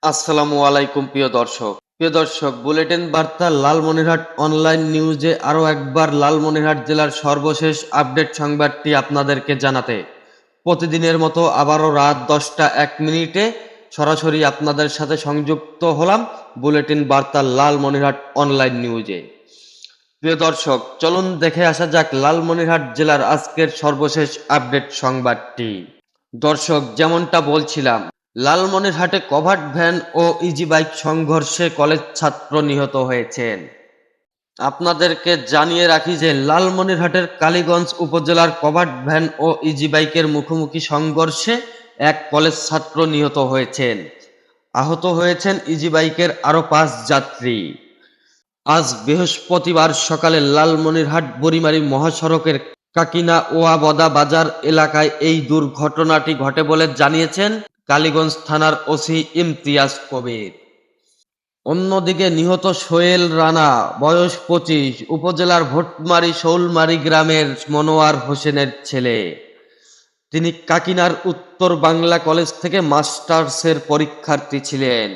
আসসালামু আলাইকুম প্রিয় দর্শক বুলেটিন বার্তা লালমনিরহাট অনলাইন নিউজে আরো একবার লালমনিরহাট জেলার সর্বশেষ আপডেট সংবাদটি আপনাদেরকে জানাতে প্রতিদিনের মতো আবারও রাত 10টা 1 মিনিটে সরাসরি আপনাদের সাথে সংযুক্ত হলাম বুলেটিন বার্তা লালমনিরহাট অনলাইন নিউজে। প্রিয় দর্শক, চলুন দেখে আসা যাক লালমনিরহাট জেলার আজকের সর্বশেষ আপডেট সংবাদটি। দর্শক, যেমনটা বলছিলাম, লালমনিরহাটে কভার্ড ভ্যান ও ইজি বাইক সংঘর্ষে কলেজ ছাত্র নিহত হয়েছেন। আপনাদেরকে জানিয়ে রাখি যে লালমনিরহাটের কালীগঞ্জ উপজেলার কভার্ড ভ্যান ও ইজি বাইকের মুখোমুখি সংঘর্ষে এক কলেজ ছাত্র নিহত হয়েছেন। আহত হয়েছেন ইজি বাইকের আরো 5 যাত্রী। আজ বৃহস্পতিবার সকালে লালমনিরহাট বুড়িমারি মহাসড়কের কাকিনা ওয়াবদা বাজার এলাকায় এই দুর্ঘটনাটি ঘটে বলে জানিয়েছেন কালীগঞ্জ থানার ওসি ইমতিয়াজ কবির। অন্যদিকে নিহত সোহেল রানা, বয়স 25, উপজেলার ভোটমারি শৌলমারি গ্রামের মনোয়ার হোসেনের ছেলে। তিনি কাকিনার উত্তর বাংলা কলেজ থেকে মাস্টার্সের পরীক্ষার্থী ছিলেন।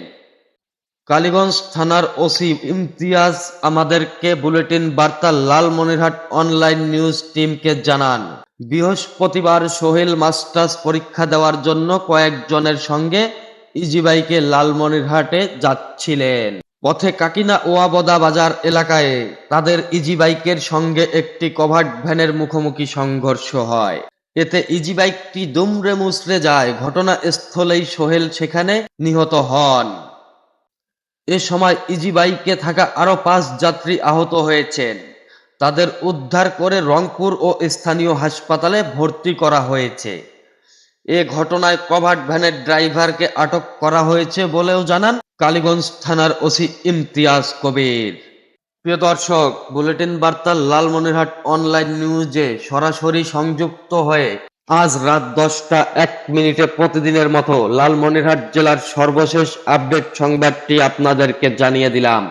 কালীগঞ্জ থানার ওসি ইমতিয়াজ আমাদেরকে বুলেটিন বার্তা লালমনিরহাট অনলাইন নিউজ টিমকে জানান, বৃহস্পতিবার সোহেল মাস্টার্স পরীক্ষা দেওয়ার জন্য কয়েকজনের সঙ্গে ইজি বাইকে লালমনিরহাটে যাচ্ছিলেন। পথে কাকিনা ওয়াবদা বাজার এলাকায় তাদের ইজি বাইকের সঙ্গে একটি কভার্ড ভ্যানের মুখোমুখি সংঘর্ষ হয়। এতে ইজি বাইকটি দুমড়ে মুচড়ে যায়। ঘটনাস্থলেই সোহেল সেখানে নিহত হন। এ সময় ইজি বাইকে থাকা আরো 5 যাত্রী আহত হয়েছেন। তাদের উদ্ধার করে রংপুর ও স্থানীয় হাসপাতালে ভর্তি করা হয়েছে। এ ঘটনায় কভার্ড ভ্যানের ড্রাইভারকে আটক করা হয়েছে বলেও জানান কালীগঞ্জ থানার ওসি ইমতিয়াজ কবির। প্রিয় দর্শক, বুলেটিন বার্তা লালমনিরহাট অনলাইন নিউজে সরাসরি সংযুক্ত হয়ে আজ রাত 10টা 1 মিনিটে প্রতিদিনের মতো লালমনিরহাট জেলার সর্বশেষ আপডেট সংবাদটি আপনাদেরকে জানিয়ে দিলাম।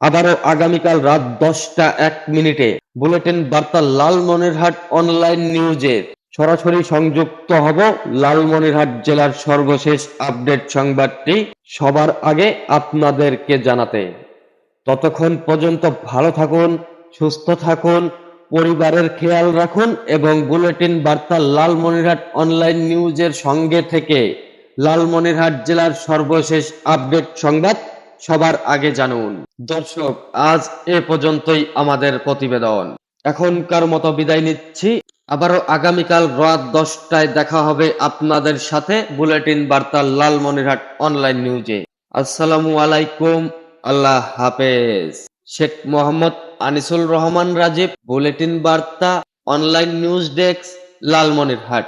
আবারও আগামীকাল রাত 10টা 1 মিনিটে বুলেটিন বার্তা লালমনিরহাট অনলাইন নিউজে সরাসরি সংযুক্ত হব লালমনিরহাট জেলার সর্বশেষ আপডেট সংবাদটি সবার আগে আপনাদেরকে জানাতে। ততক্ষণ পর্যন্ত ভালো থাকুন, সুস্থ থাকুন, পরিবারের খেয়াল রাখুন এবং বুলেটিন বার্তা লালমনিরহাট অনলাইন নিউজের সঙ্গে থেকে লালমনিরহাট জেলার সর্বশেষ আপডেট সংবাদ সবার আগে জানুন। দর্শক, আজ এ পর্যন্তই আমাদের প্রতিবেদন। এখনকার মতো বিদায় নিচ্ছি। আবারও আগামীকাল রাত 10টায় দেখা হবে আপনাদের সাথে বুলেটিন বার্তা লালমনিরহাট অনলাইন নিউজে। আসসালামু আলাইকুম, আল্লাহ হাফেজ। শেখ মোহাম্মদ আনিসুল রহমান রাজীব, বুলেটিন বার্তা অনলাইন নিউজ ডেস্ক, লালমনিরহাট।